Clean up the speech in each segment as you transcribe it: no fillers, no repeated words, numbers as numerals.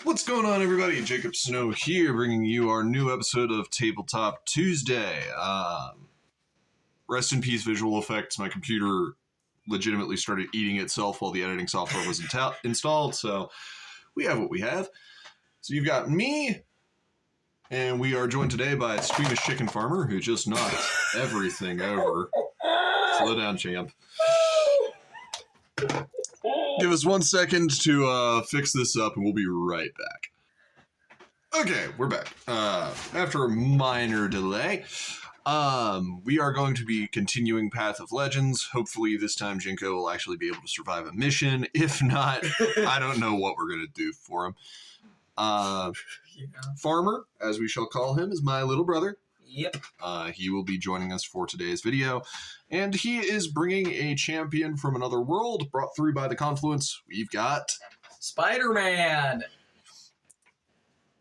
What's going on, everybody? Jacob Snow here, bringing you our new episode of Tabletop Tuesday. Rest in peace, visual effects. My computer legitimately started eating itself while the editing software was installed, so we have what we have. So you've got me, and we are joined today by Squeamish Chicken Farmer, who just knocked everything over. Slow down, champ. Give us 1 second to fix this up, and we'll be right back. Okay, we're back. After a minor delay, we are going to be continuing Path of Legends. Hopefully this time Jinko will actually be able to survive a mission. If not, I don't know what we're going to do for him. Farmer, as we shall call him, is my little brother. Yep. He will be joining us for today's video, and he is bringing a champion from another world brought through by the confluence. We've got Spider-Man.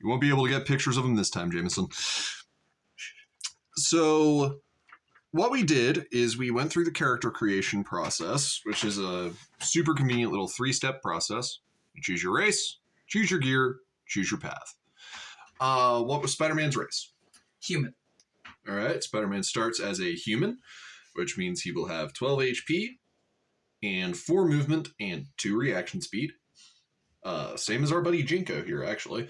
You won't be able to get pictures of him this time, Jameson. So what we did is we went through the character creation process, which is a super convenient little 3-step process. You choose your race, choose your gear, choose your path. What was Spider-Man's race? Human. All right, Spider-Man starts as a human, which means he will have 12 HP and 4 movement and 2 reaction speed. Same as our buddy Jinko here, actually.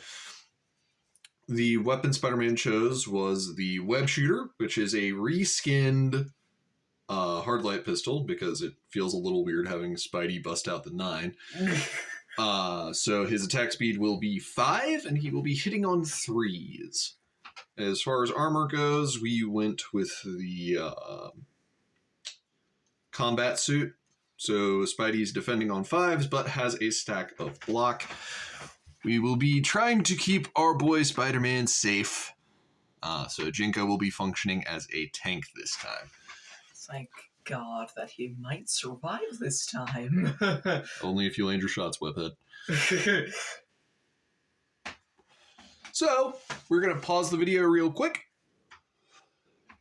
The weapon Spider-Man chose was the Web Shooter, which is a reskinned hard light pistol because it feels a little weird having Spidey bust out the 9. So his attack speed will be 5, and he will be hitting on 3s. As far as armor goes, we went with the combat suit. So Spidey's defending on 5s, but has a stack of block. We will be trying to keep our boy Spider-Man safe. So Jinko will be functioning as a tank this time. Thank God that he might survive this time. Only if you land your shots, Webhead. So, we're going to pause the video real quick.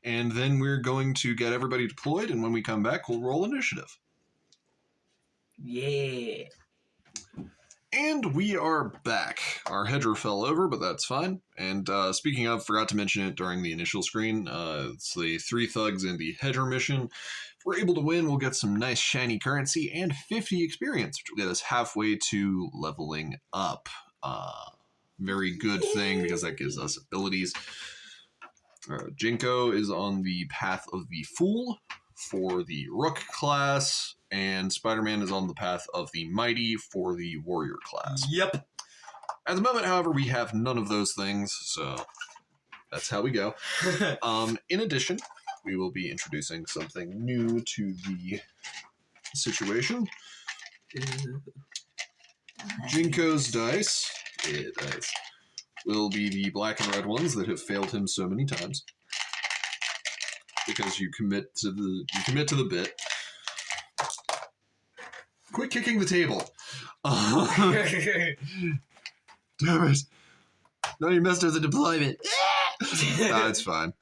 And then we're going to get everybody deployed, and when we come back, we'll roll initiative. Yeah. And we are back. Our hedger fell over, but that's fine. And speaking of, forgot to mention it during the initial screen, it's the 3 thugs in the hedger mission. If we're able to win, we'll get some nice shiny currency and 50 experience, which will get us halfway to leveling up. Very good thing, because that gives us abilities. Jinko is on the path of the Fool for the Rook class, and Spider-Man is on the path of the Mighty for the Warrior class. Yep. At the moment, however, we have none of those things, so that's how we go. In addition, we will be introducing something new to the situation. Jinko's dice will be the black and red ones that have failed him so many times, because you commit to the bit. Quit kicking the table. Damn it. No, you messed up the deployment. It's fine.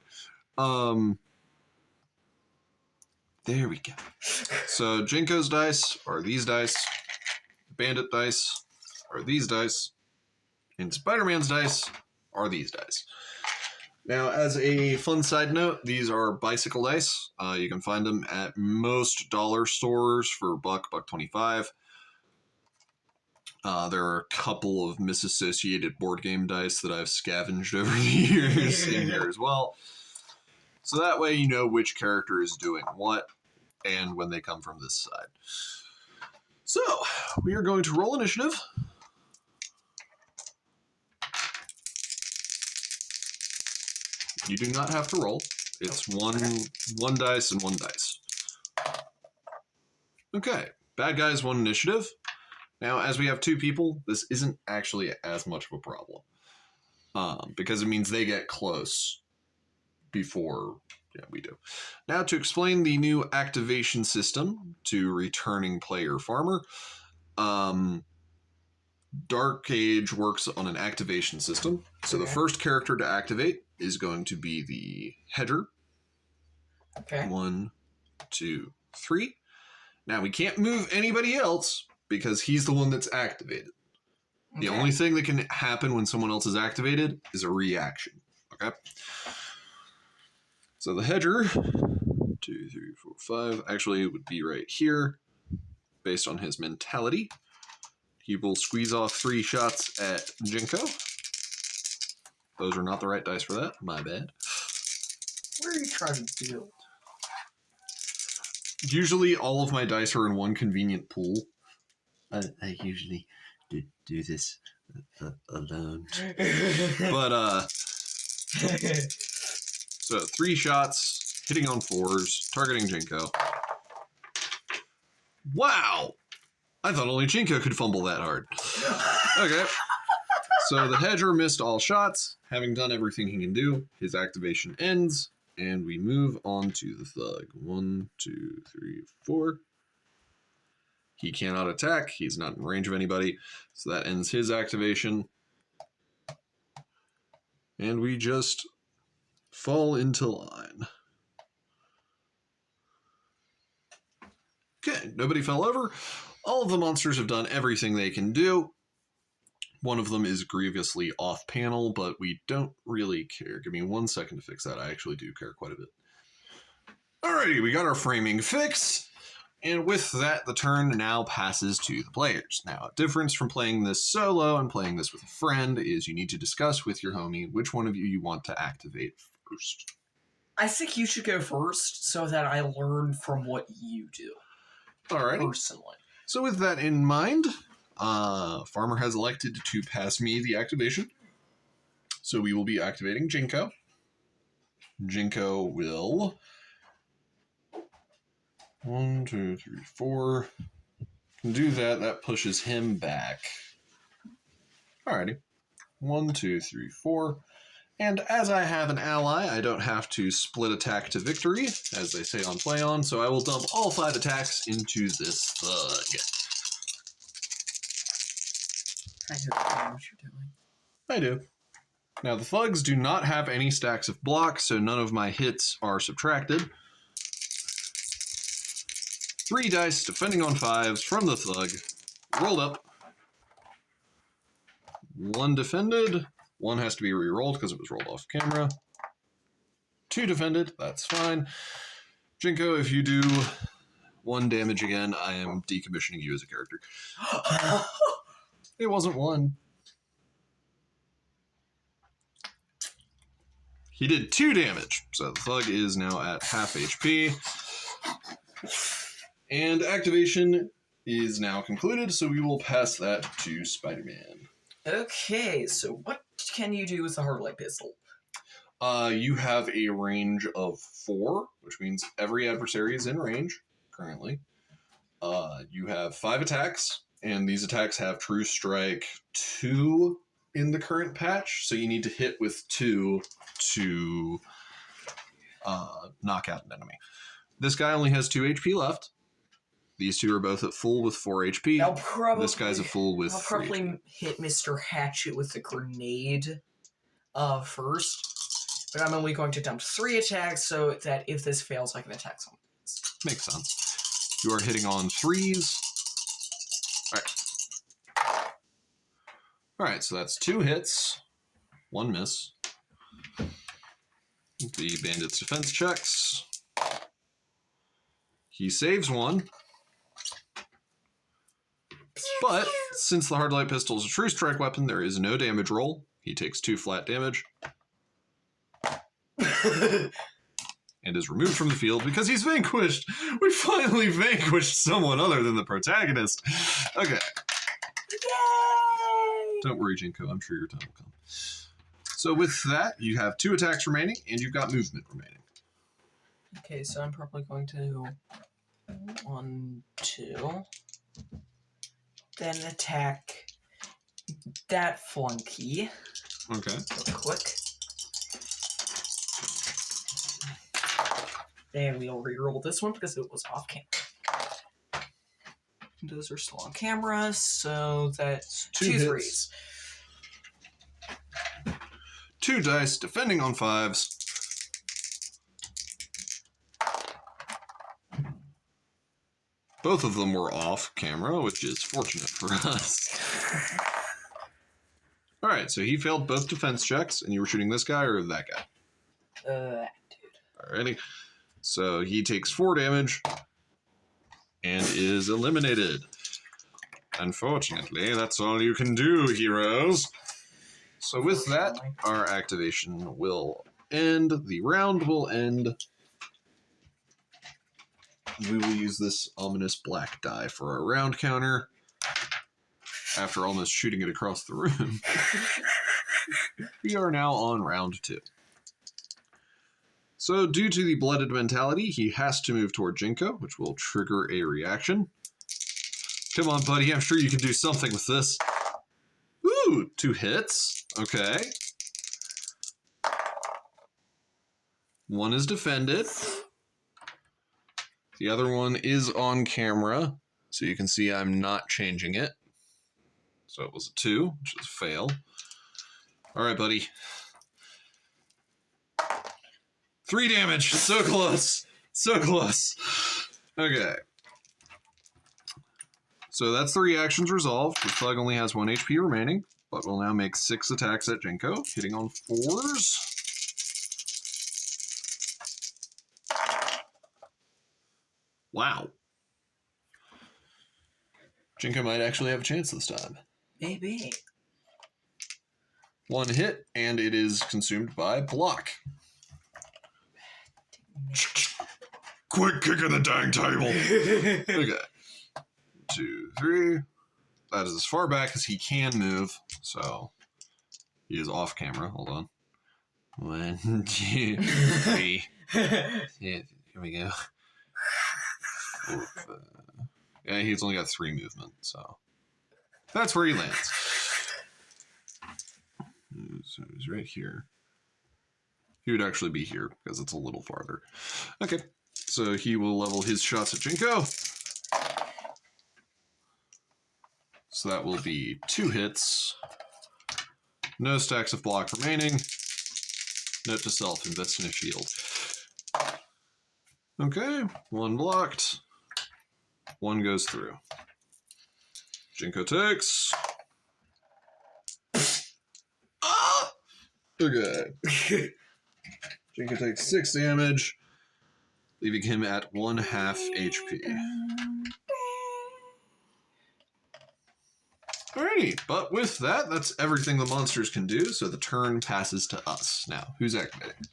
There we go. So Jinko's dice are these dice. Bandit dice are these dice. And Spider-Man's dice are these dice. Now, as a fun side note, these are bicycle dice. You can find them at most dollar stores for $1.25. There are a couple of misassociated board game dice that I've scavenged over the years in here as well. So that way you know which character is doing what and when they come from this side. So, we are going to roll initiative. You do not have to roll. It's one dice and 1 dice. Okay, bad guys 1 initiative. Now, as we have 2 people, this isn't actually as much of a problem. Because it means they get close before we do. Now, to explain the new activation system to returning player Farmer, Dark Age works on an activation system. So the first character to activate is going to be the hedger. Okay. 1, 2, 3. Now, we can't move anybody else because he's the one that's activated. The only thing that can happen when someone else is activated is a reaction. Okay? So the hedger, 2, 3, 4, 5, actually it would be right here, based on his mentality. He will squeeze off 3 shots at Jinko. Those are not the right dice for that. My bad. What are you trying to do? Usually all of my dice are in one convenient pool. I usually do this alone. But, so 3 shots, hitting on 4s, targeting Jinko. Wow! I thought only Jinko could fumble that hard. Okay. So the hedger missed all shots. Having done everything he can do, his activation ends, and we move on to the thug. 1, 2, 3, 4. He cannot attack. He's not in range of anybody. So that ends his activation. And we just fall into line. Okay, nobody fell over. All of the monsters have done everything they can do. One of them is grievously off panel, but we don't really care. Give me 1 second to fix that. I actually do care quite a bit. Alrighty, we got our framing fix. And with that, the turn now passes to the players. Now, a difference from playing this solo and playing this with a friend is you need to discuss with your homie which one of you want to activate first. I think you should go first so that I learn from what you do. Alrighty. Personally. So with that in mind, Farmer has elected to pass me the activation. So we will be activating Jinko. Jinko will... 1, 2, 3, 4. Can do that. That pushes him back. Alrighty. 1, 2, 3, 4. And as I have an ally, I don't have to split attack to victory, as they say on Play On, so I will dump all 5 attacks into this thug. I know what you're doing. I do. Now, the thugs do not have any stacks of blocks, so none of my hits are subtracted. 3 dice defending on 5s from the thug. Rolled up. 1 defended. 1 has to be re-rolled because it was rolled off camera. 2 defended. That's fine. Jinko, if you do 1 damage again, I am decommissioning you as a character. It wasn't 1. He did 2 damage. So the thug is now at half HP. And activation is now concluded, so we will pass that to Spider-Man. Okay, so what can you do with the hard light pistol? You have a range of 4, which means every adversary is in range currently. You have 5 attacks, and these attacks have True Strike 2 in the current patch, so you need to hit with 2 to knock out an enemy. This guy only has 2 HP left. These 2 are both at full with 4 HP. This guy's at full with 3 I'll probably HP. hit Mr. Hatchet with the grenade first. But I'm only going to dump 3 attacks so that if this fails, I can attack someone else. Makes sense. You are hitting on 3s. Alright. Alright, so that's 2 hits. 1 miss. The bandit's defense checks. He saves 1. But, since the hard light pistol is a true strike weapon, there is no damage roll. He takes 2 flat damage. And is removed from the field because he's vanquished. We finally vanquished someone other than the protagonist. Okay. Yay! Don't worry, Jinko. I'm sure your time will come. So with that, you have 2 attacks remaining, and you've got movement remaining. Okay, so I'm probably going to 1, 2... Then attack that flunky. Okay. Real quick. And we'll re-roll this one because it was off camera. Those are still on camera, so that's 2 threes. 2 dice, defending on 5s. Both of them were off camera, which is fortunate for us. All right, so he failed both defense checks, and you were shooting this guy or that guy? Dude. Alrighty. So he takes 4 damage and is eliminated. Unfortunately, that's all you can do, heroes. So with that, our activation will end. The round will end. We will use this ominous black die for our round counter. After almost shooting it across the room. We are now on round 2. So due to the blooded mentality, he has to move toward Jinko, which will trigger a reaction. Come on, buddy. I'm sure you can do something with this. Ooh, 2 hits. Okay. 1 is defended. The other one is on camera, so you can see I'm not changing it. So it was a 2, which is a fail. All right, buddy. 3 damage. So close. So close. Okay. So that's the reactions resolved. The thug only has 1 HP remaining, but will now make 6 attacks at Jinko, hitting on 4s. Wow. Jinko might actually have a chance this time. Maybe. 1 hit, and it is consumed by block. Quick kick in the dang table. Okay. 2, 3. That is as far back as he can move, so he is off camera. Hold on. 1, 2, 3. Yeah, here we go. 4, 5. Yeah, he's only got 3 movement, so that's where he lands. So he's right here. He would actually be here because it's a little farther. Okay, so he will level his shots at Jinko. So that will be 2 hits. No stacks of block remaining. Note to self, invest in a shield. Okay, 1 blocked. 1 goes through. Jinko takes. Ah! Okay. Jinko takes 6 damage, leaving him at 1/2 HP. Alrighty, but with that, that's everything the monsters can do, so the turn passes to us. Now, who's activating?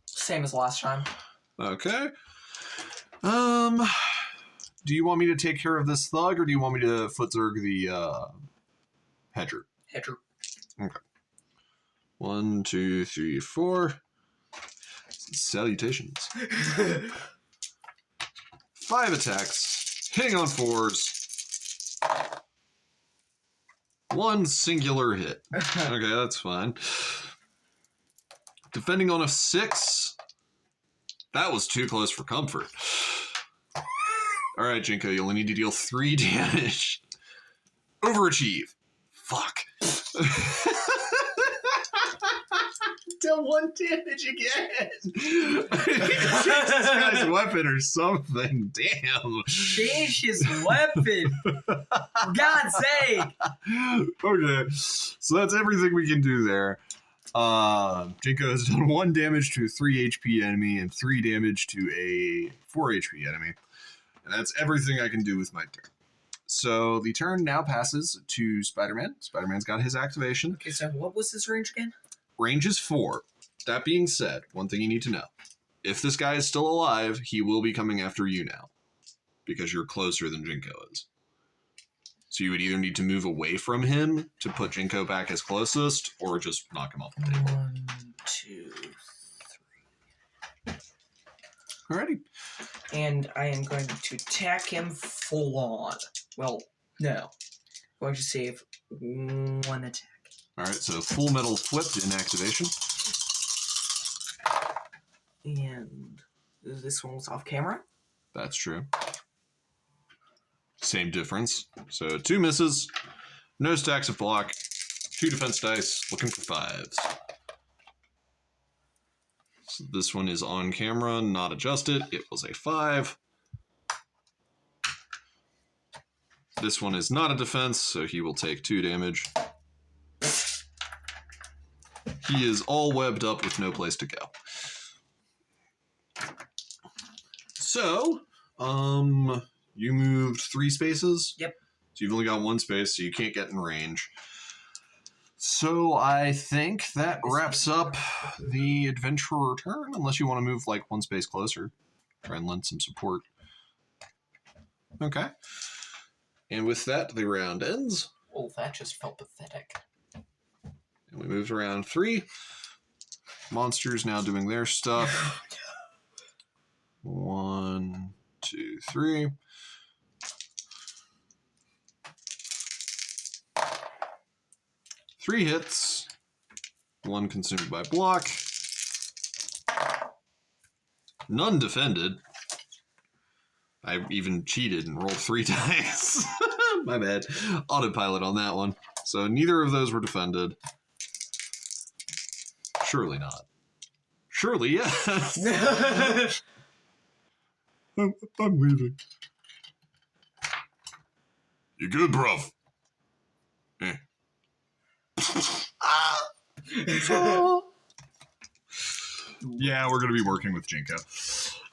Same as last time. Okay. Do you want me to take care of this thug, or do you want me to footzerg the, hedger? Hedger. Okay. 1, 2, 3, 4. Salutations. 5 attacks, hitting on 4s. 1 singular hit. Okay, that's fine. Defending on a 6. That was too close for comfort. Alright, Jinko, you only need to deal 3 damage. Overachieve. Fuck. Deal 1 damage again. Change this guy's weapon or something. Damn. Change his weapon. For God's sake. Okay, so that's everything we can do there. Jinko has done 1 damage to a 3 HP enemy and 3 damage to a 4 HP enemy. And that's everything I can do with my turn. So the turn now passes to Spider-Man. Spider-Man's got his activation. Okay, so what was his range again? Range is 4. That being said, one thing you need to know. If this guy is still alive, he will be coming after you now. Because you're closer than Jinko is. So you would either need to move away from him to put Jinko back as closest, or just knock him off the table. 1, 2, 3. Alrighty. And I am going to attack him full on. Well, no. I'm going to save 1 attack. Alright, so Full Metal flipped in activation. And this one was off camera. That's true. Same difference. So 2 misses, no stacks of block, 2 defense dice, looking for 5s. So this one is on camera, not adjusted. It was a 5. This one is not a defense, so he will take 2 damage. He is all webbed up with no place to go. So, you moved 3 spaces? Yep. So you've only got 1 space, so you can't get in range. So I think that wraps up the adventurer turn, unless you want to move like 1 space closer. Try and lend some support. Okay. And with that, the round ends. Oh, that just felt pathetic. And we moved around 3. Monsters now doing their stuff. 1, 2, 3. Three hits. 1 consumed by block. None defended. I even cheated and rolled 3 dice. My bad. Autopilot on that one. So neither of those were defended. Surely not. Surely yes. I'm leaving. You good, bruv? Eh. Yeah, we're going to be working with Jinko.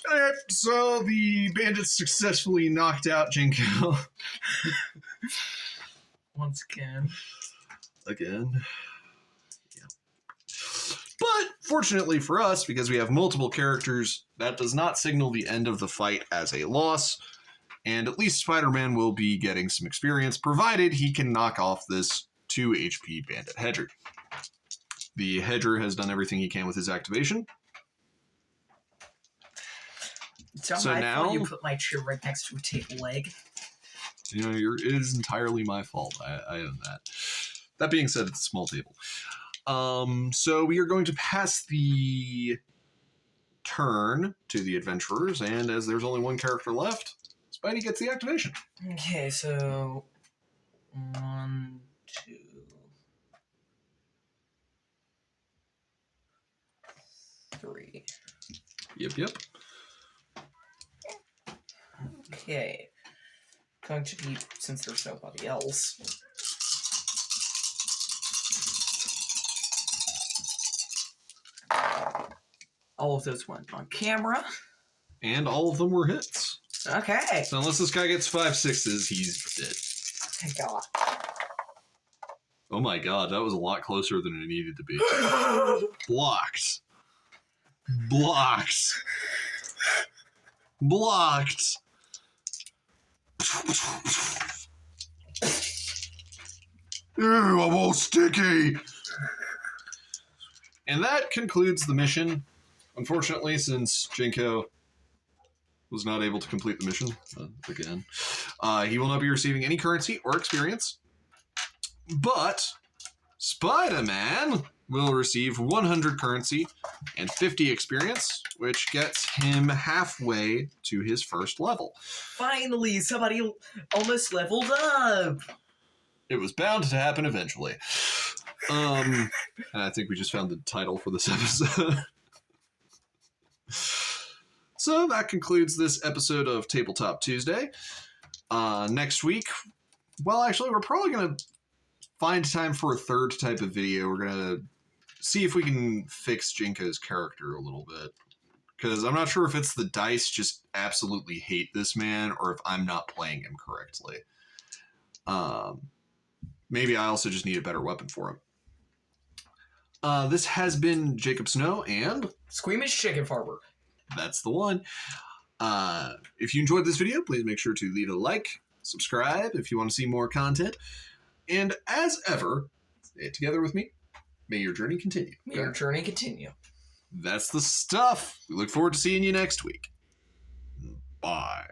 Alright, so the bandits successfully knocked out Jinko. Once again. Again. Yeah. But, fortunately for us, because we have multiple characters, that does not signal the end of the fight as a loss. And at least Spider-Man will be getting some experience, provided he can knock off this 2 HP bandit hedger. The hedger has done everything he can with his activation. So now you put my chair right next to a table leg. You know, it is entirely my fault. I own that. That being said, it's a small table. So we are going to pass the turn to the adventurers, and as there's only 1 character left, Spidey gets the activation. Okay, so 1, 2, 3. Yep. Okay. Going to be, since there's nobody else. All of those went on camera. And all of them were hits. Okay. So unless this guy gets 5 6s, he's dead. Thank God. Oh my god, that was a lot closer than it needed to be. Blocked. Ew, I'm all sticky. And that concludes the mission. Unfortunately, since Jinko was not able to complete the mission, again, he will not be receiving any currency or experience. But Spider-Man will receive 100 currency and 50 experience, which gets him halfway to his first level. Finally, somebody almost leveled up. It was bound to happen eventually. And I think we just found the title for this episode. So that concludes this episode of Tabletop Tuesday. Next week, well, actually, we're probably going to find time for a third type of video. We're going to see if we can fix Jinko's character a little bit. Because I'm not sure if it's the dice just absolutely hate this man, or if I'm not playing him correctly. Maybe I also just need a better weapon for him. This has been Jacob Snow and Squeamish Chicken Farmer. That's the one. If you enjoyed this video, please make sure to leave a like, subscribe if you want to see more content. And as ever, say it together with me, may your journey continue. May your journey continue. That's the stuff. We look forward to seeing you next week. Bye.